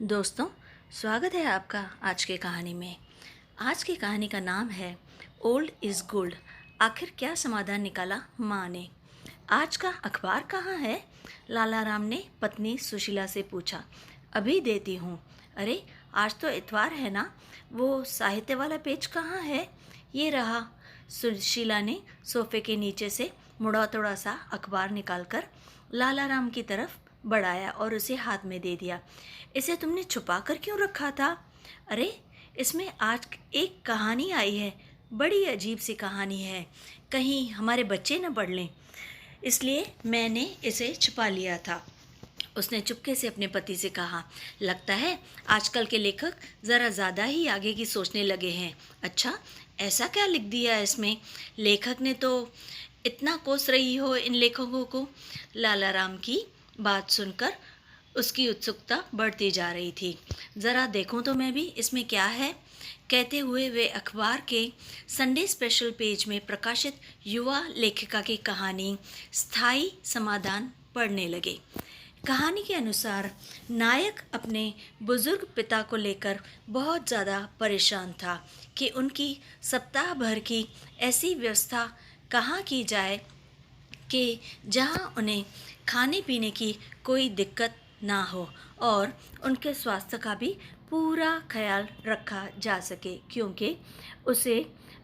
दोस्तों, स्वागत है आपका आज की कहानी में। आज की कहानी का नाम है ओल्ड इज़ गोल्ड। आखिर क्या समाधान निकाला माँ ने। आज का अखबार कहाँ है? लाला राम ने पत्नी सुशीला से पूछा। अभी देती हूँ। अरे, आज तो इतवार है ना। वो साहित्य वाला पेज कहाँ है? ये रहा। सुशीला ने सोफे के नीचे से मुड़ा तोड़ा सा अखबार निकालकर लाला राम की तरफ बढ़ाया और उसे हाथ में दे दिया। इसे तुमने छुपा कर क्यों रखा था? अरे, इसमें आज एक कहानी आई है। बड़ी अजीब सी कहानी है, कहीं हमारे बच्चे न पढ़ लें, इसलिए मैंने इसे छुपा लिया था। उसने चुपके से अपने पति से कहा। लगता है आजकल के लेखक ज़रा ज़्यादा ही आगे की सोचने लगे हैं। अच्छा, ऐसा क्या लिख दिया है इसमें? लेखक ने तो इतना कोस रही हो इन लेखकों को। लाला राम की बात सुनकर उसकी उत्सुकता बढ़ती जा रही थी। ज़रा देखूं तो मैं भी इसमें क्या है। कहते हुए वे अखबार के संडे स्पेशल पेज में प्रकाशित युवा लेखिका की कहानी स्थायी समाधान पढ़ने लगे। कहानी के अनुसार नायक अपने बुजुर्ग पिता को लेकर बहुत ज़्यादा परेशान था कि उनकी सप्ताह भर की ऐसी व्यवस्था कहाँ की जाए कि जहाँ उन्हें खाने पीने की कोई दिक्कत ना हो और उनके स्वास्थ्य का भी पूरा ख्याल रखा जा सके, क्योंकि उसे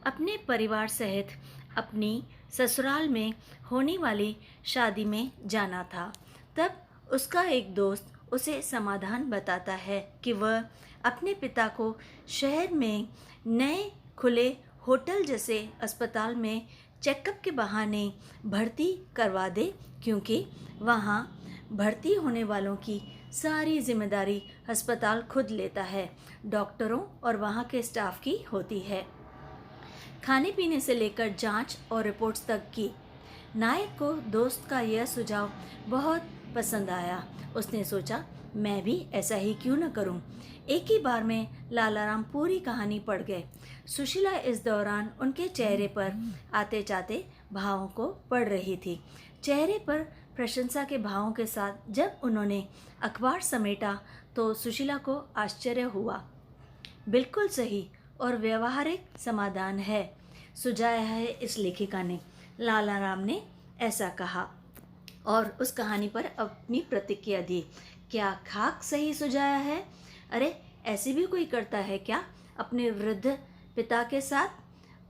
अपने परिवार सहित अपनी ससुराल में होने वाली शादी में जाना था। तब उसका एक दोस्त उसे समाधान बताता है कि वह अपने पिता को शहर में नए खुले होटल जैसे अस्पताल में चेकअप के बहाने भर्ती करवा दे, क्योंकि वहाँ भर्ती होने वालों की सारी जिम्मेदारी अस्पताल खुद लेता है। डॉक्टरों और वहाँ के स्टाफ की होती है, खाने पीने से लेकर जांच और रिपोर्ट्स तक की। नायक को दोस्त का यह सुझाव बहुत पसंद आया। उसने सोचा, मैं भी ऐसा ही क्यों न करूं। एक ही बार में लालाराम पूरी कहानी पढ़ गए। सुशीला इस दौरान उनके चेहरे पर आते जाते भावों को पढ़ रही थी। चेहरे पर प्रशंसा के भावों के साथ जब उन्होंने अखबार समेटा तो सुशीला को आश्चर्य हुआ। बिल्कुल सही और व्यवहारिक समाधान है सुझाया है इस लेखिका ने। लाला राम ने ऐसा कहा और उस कहानी पर अपनी प्रतिक्रिया दी। क्या खाक सही सुझाया है? अरे, ऐसे भी कोई करता है क्या अपने वृद्ध पिता के साथ?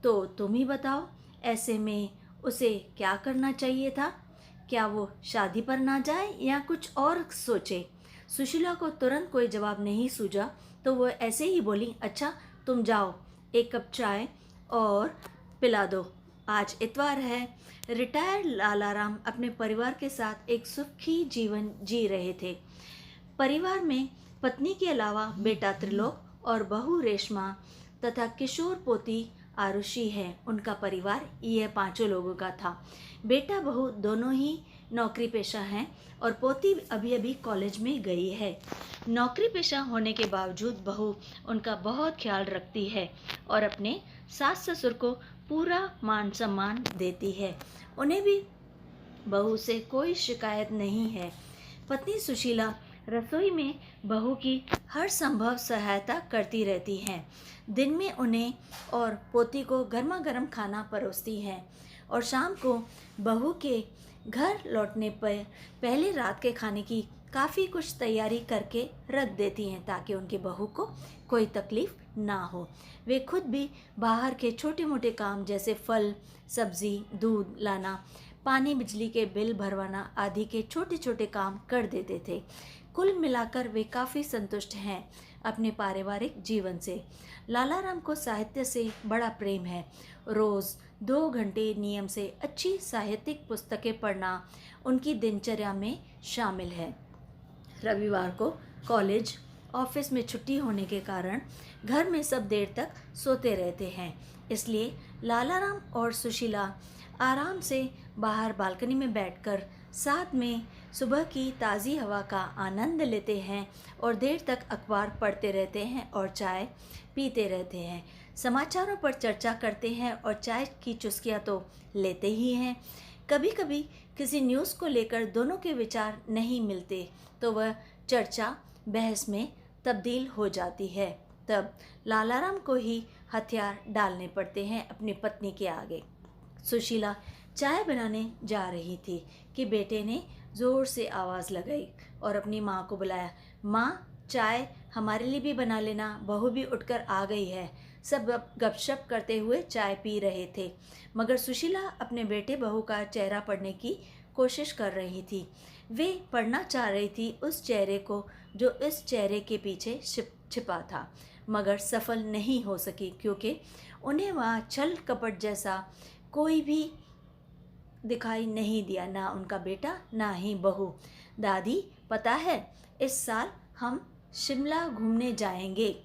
तो तुम ही बताओ, ऐसे में उसे क्या करना चाहिए था? क्या वो शादी पर ना जाए या कुछ और सोचे? सुशीला को तुरंत कोई जवाब नहीं सूझा, तो वो ऐसे ही बोली, अच्छा तुम जाओ, एक कप चाय और पिला दो, आज इतवार है। रिटायर्ड लालाराम अपने परिवार के साथ एक सुखी जीवन जी रहे थे। परिवार में पत्नी के अलावा बेटा त्रिलोक और बहू रेशमा तथा किशोर पोती आरुषि है। उनका परिवार यह पांचों लोगों का था। बेटा बहू दोनों ही नौकरी पेशा हैं और पोती अभी अभी कॉलेज में गई है। नौकरी पेशा होने के बावजूद बहू उनका बहुत ख्याल रखती है और अपने सास ससुर को पूरा मान सम्मान देती है। उन्हें भी बहू से कोई शिकायत नहीं है। पत्नी सुशीला रसोई में बहू की हर संभव सहायता करती रहती हैं। दिन में उन्हें और पोती को गर्मा गर्म खाना परोसती हैं और शाम को बहू के घर लौटने पर पहले रात के खाने की काफ़ी कुछ तैयारी करके रख देती हैं ताकि उनकी बहू को कोई तकलीफ ना हो। वे खुद भी बाहर के छोटे मोटे काम जैसे फल सब्जी दूध लाना, पानी बिजली के बिल भरवाना आदि के छोटे छोटे काम कर देते थे। कुल मिलाकर वे काफ़ी संतुष्ट हैं अपने पारिवारिक जीवन से। लालाराम को साहित्य से बड़ा प्रेम है। रोज़ 2 घंटे नियम से अच्छी साहित्यिक पुस्तकें पढ़ना उनकी दिनचर्या में शामिल है। रविवार को कॉलेज ऑफिस में छुट्टी होने के कारण घर में सब देर तक सोते रहते हैं, इसलिए लालाराम और सुशीला आराम से बाहर बालकनी में बैठकर साथ में सुबह की ताज़ी हवा का आनंद लेते हैं और देर तक अखबार पढ़ते रहते हैं और चाय पीते रहते हैं। समाचारों पर चर्चा करते हैं और चाय की चुस्कियाँ तो लेते ही हैं। कभी कभी किसी न्यूज़ को लेकर दोनों के विचार नहीं मिलते तो वह चर्चा बहस में तब्दील हो जाती है। तब लालाराम को ही हथियार डालने पड़ते हैं अपनी पत्नी के आगे। सुशीला चाय बनाने जा रही थी कि बेटे ने ज़ोर से आवाज़ लगाई और अपनी माँ को बुलाया। माँ, चाय हमारे लिए भी बना लेना, बहू भी उठकर आ गई है। सब गपशप करते हुए चाय पी रहे थे, मगर सुशीला अपने बेटे बहू का चेहरा पढ़ने की कोशिश कर रही थी। वे पढ़ना चाह रही थी उस चेहरे को जो इस चेहरे के पीछे छिपा था, मगर सफल नहीं हो सकी, क्योंकि उन्हें वहाँ छल कपट जैसा कोई भी दिखाई नहीं दिया, ना उनका बेटा ना ही बहू। दादी, पता है इस साल हम शिमला घूमने जाएंगे।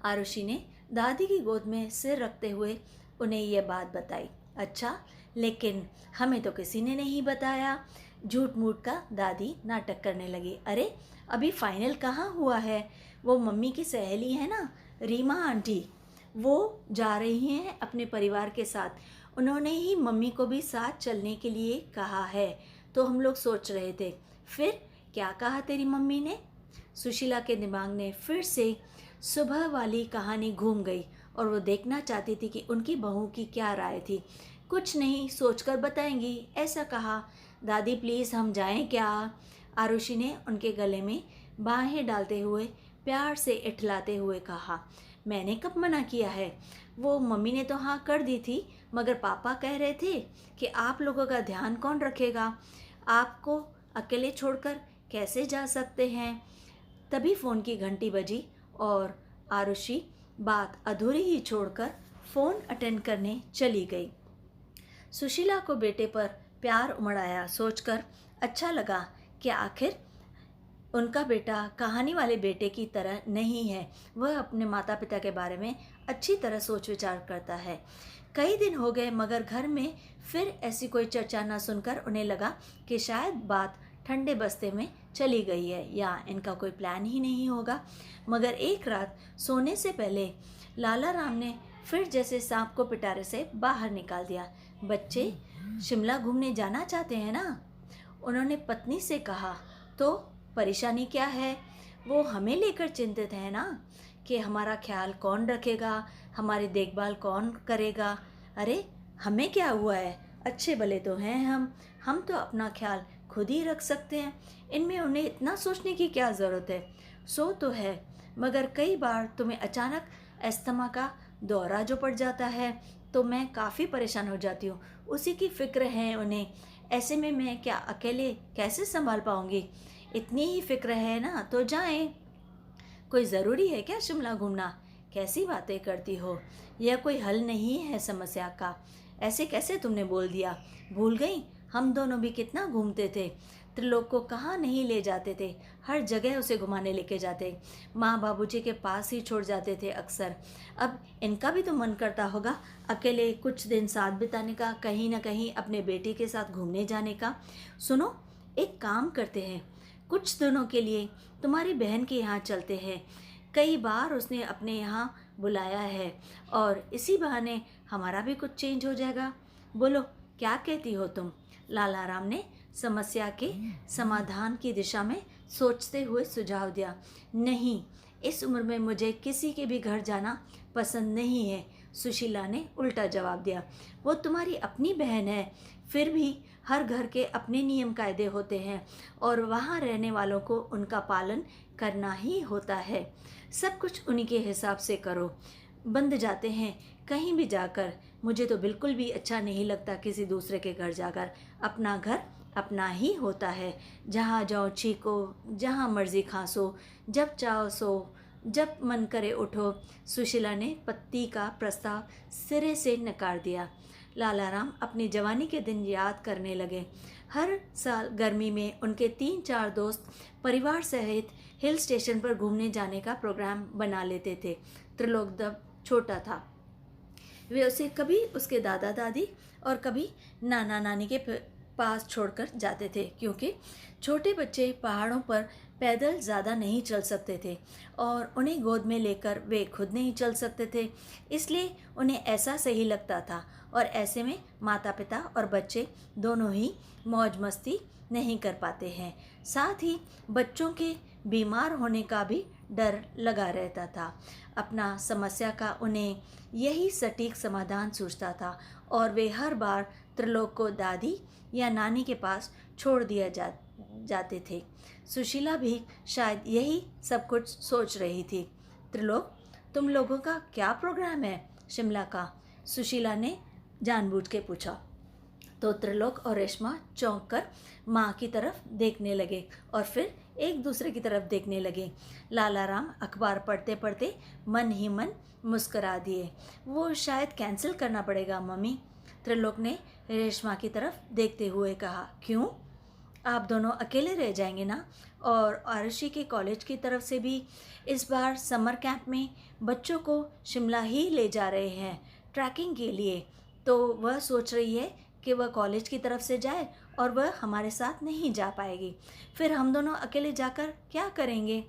आरुषि ने दादी की गोद में सिर रखते हुए उन्हें यह बात बताई। अच्छा, लेकिन हमें तो किसी ने नहीं बताया। झूठ मूठ का दादी नाटक करने लगी। अरे, अभी फाइनल कहाँ हुआ है? वो मम्मी की सहेली है ना, रीमा आंटी, वो जा रही हैं अपने परिवार के साथ। उन्होंने ही मम्मी को भी साथ चलने के लिए कहा है। तो हम लोग सोच रहे थे। फिर क्या कहा तेरी मम्मी ने? सुशीला के दिमाग में फिर से सुबह वाली कहानी घूम गई और वो देखना चाहती थी कि उनकी बहू की क्या राय थी। कुछ नहीं, सोचकर बताएंगी, ऐसा कहा। दादी प्लीज़, हम जाएं क्या? आरुषि ने उनके गले में बाहें डालते हुए प्यार से इठलाते हुए कहा। मैंने कब मना किया है? वो मम्मी ने तो हाँ कर दी थी, मगर पापा कह रहे थे कि आप लोगों का ध्यान कौन रखेगा, आपको अकेले छोड़कर कैसे जा सकते हैं। तभी फ़ोन की घंटी बजी और आरुषि बात अधूरी ही छोड़कर फ़ोन अटेंड करने चली गई। सुशीला को बेटे पर प्यार उमड़ आया। सोचकर अच्छा लगा कि आखिर उनका बेटा कहानी वाले बेटे की तरह नहीं है। वह अपने माता पिता के बारे में अच्छी तरह सोच विचार करता है। कई दिन हो गए, मगर घर में फिर ऐसी कोई चर्चा न सुनकर उन्हें लगा कि शायद बात ठंडे बस्ते में चली गई है या इनका कोई प्लान ही नहीं होगा। मगर एक रात सोने से पहले लाला राम ने फिर जैसे सांप को पिटारे से बाहर निकाल दिया। बच्चे शिमला घूमने जाना चाहते हैं ना? उन्होंने पत्नी से कहा। तो परेशानी क्या है? वो हमें लेकर चिंतित है ना, कि हमारा ख्याल कौन रखेगा, हमारी देखभाल कौन करेगा। अरे, हमें क्या हुआ है? अच्छे भले तो हैं हम तो अपना ख्याल खुद ही रख सकते हैं। इनमें उन्हें इतना सोचने की क्या ज़रूरत है? सो तो है, मगर कई बार तुम्हें अचानक अस्थमा का दौरा जो पड़ जाता है तो मैं काफ़ी परेशान हो जाती हूँ। उसी की फिक्र है उन्हें। ऐसे में मैं क्या अकेले कैसे संभाल पाऊँगी? इतनी ही फिक्र है ना तो जाएं। कोई ज़रूरी है क्या शिमला घूमना? कैसी बातें करती हो? यह कोई हल नहीं है समस्या का। ऐसे कैसे तुमने बोल दिया? भूल गई हम दोनों भी कितना घूमते थे। त्रिलोक को कहाँ नहीं ले जाते थे, हर जगह उसे घुमाने लेके जाते, माँ बाबूजी के पास ही छोड़ जाते थे अक्सर। अब इनका भी तो मन करता होगा अकेले कुछ दिन साथ बिताने का, कहीं ना कहीं अपने बेटे के साथ घूमने जाने का। सुनो, एक काम करते हैं, कुछ दिनों के लिए तुम्हारी बहन के यहाँ चलते हैं। कई बार उसने अपने यहाँ बुलाया है और इसी बहाने हमारा भी कुछ चेंज हो जाएगा। बोलो, क्या कहती हो तुम? लाला राम ने समस्या के समाधान की दिशा में सोचते हुए सुझाव दिया। नहीं, इस उम्र में मुझे किसी के भी घर जाना पसंद नहीं है, सुशीला ने उल्टा जवाब दिया। वो तुम्हारी अपनी बहन है, फिर भी हर घर के अपने नियम कायदे होते हैं और वहाँ रहने वालों को उनका पालन करना ही होता है। सब कुछ उन्हीं के हिसाब से करो। बंद जाते हैं कहीं भी जाकर। मुझे तो बिल्कुल भी अच्छा नहीं लगता किसी दूसरे के घर जाकर। अपना घर अपना ही होता है। जहाँ जाओ छीको, जहाँ मर्जी खांसो, जब चाहो सो, जब मन करे उठो। सुशीला ने पति का प्रस्ताव सिरे से नकार दिया। लाला राम अपनी जवानी के दिन याद करने लगे। हर साल गर्मी में उनके 3-4 दोस्त परिवार सहित हिल स्टेशन पर घूमने जाने का प्रोग्राम बना लेते थे। त्रिलोक जब छोटा था, वे उसे कभी उसके दादा दादी और कभी नाना नानी के पास छोड़कर जाते थे, क्योंकि छोटे बच्चे पहाड़ों पर पैदल ज़्यादा नहीं चल सकते थे और उन्हें गोद में लेकर वे खुद नहीं चल सकते थे। इसलिए उन्हें ऐसा सही लगता था और ऐसे में माता पिता और बच्चे दोनों ही मौज मस्ती नहीं कर पाते हैं। साथ ही बच्चों के बीमार होने का भी डर लगा रहता था। अपना समस्या का उन्हें यही सटीक समाधान सूझता था और वे हर बार त्रिलोक को दादी या नानी के पास छोड़ जाते थे। सुशीला भी शायद यही सब कुछ सोच रही थी। त्रिलोक, तुम लोगों का क्या प्रोग्राम है शिमला का? सुशीला ने जानबूझ के पूछा। तो त्रिलोक और रेशमा चौंक कर माँ की तरफ देखने लगे और फिर एक दूसरे की तरफ देखने लगे। लालाराम अखबार पढ़ते पढ़ते मन ही मन मुस्करा दिए। वो शायद कैंसिल करना पड़ेगा मम्मी, त्रिलोक ने रेशमा की तरफ देखते हुए कहा। क्यों? आप दोनों अकेले रह जाएंगे ना? और आरुषि के कॉलेज की तरफ से भी इस बार समर कैंप में बच्चों को शिमला ही ले जा रहे हैं ट्रैकिंग के लिए, तो वह सोच रही है कि वह कॉलेज की तरफ से जाए और वह हमारे साथ नहीं जा पाएगी। फिर हम दोनों अकेले जाकर क्या करेंगे?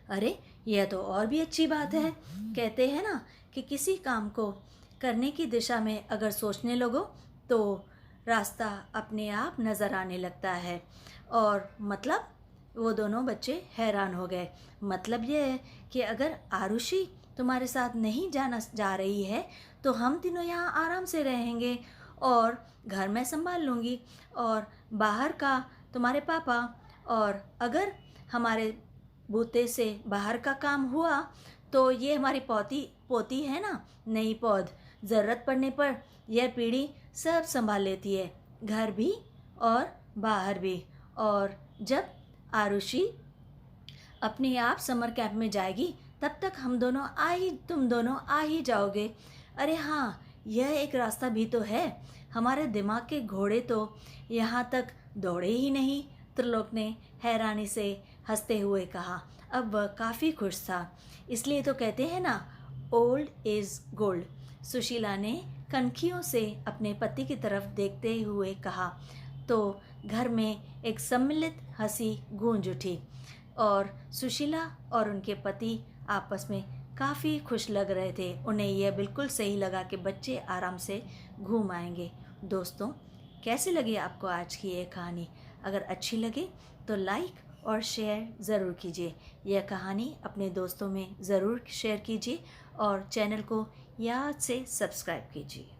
अरे, यह तो और भी अच्छी बात है। कहते हैं ना कि किसी काम को करने की दिशा में अगर सोचने लगो तो रास्ता अपने आप नज़र आने लगता है। और मतलब? वो दोनों बच्चे हैरान हो गए। मतलब यह है कि अगर आरुषि तुम्हारे साथ नहीं जा रही है तो हम तीनों यहाँ आराम से रहेंगे और घर में संभाल लूँगी और बाहर का तुम्हारे पापा, और अगर हमारे बूते से बाहर का काम हुआ तो ये हमारी पोती है ना, नई पौध, ज़रूरत पड़ने पर यह पीढ़ी सब संभाल लेती है, घर भी और बाहर भी। और जब आरुषि अपने आप समर कैंप में जाएगी तब तक तुम दोनों आ ही जाओगे। अरे हाँ, यह एक रास्ता भी तो है। हमारे दिमाग के घोड़े तो यहाँ तक दौड़े ही नहीं, त्रिलोक ने हैरानी से हंसते हुए कहा। अब वह काफ़ी खुश था। इसलिए तो कहते हैं ना, ओल्ड इज़ गोल्ड। सुशीला ने कनखियों से अपने पति की तरफ देखते हुए कहा। तो घर में एक सम्मिलित हंसी गूंज उठी और सुशीला और उनके पति आपस में काफ़ी खुश लग रहे थे। उन्हें यह बिल्कुल सही लगा कि बच्चे आराम से घूम आएंगे। दोस्तों, कैसी लगी आपको आज की ये कहानी? अगर अच्छी लगे तो लाइक और शेयर ज़रूर कीजिए। यह कहानी अपने दोस्तों में ज़रूर शेयर कीजिए और चैनल को याद से सब्सक्राइब कीजिए।